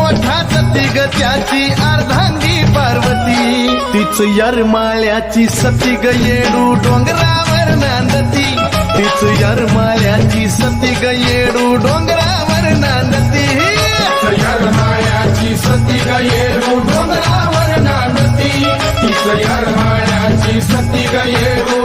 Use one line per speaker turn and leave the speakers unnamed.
मोठा सती ग त्याची अर्धांगी पार्वती तीच यरमाळ्याची सती ग येडू डोंगरावर नांदती तीच यरमाळ्याची सती ग येडू डोंगरावर नांदती
यरमाळ्याची सती ग येडू डोंगरावर नांदती तीच यरमाळ्याची सती ग येडू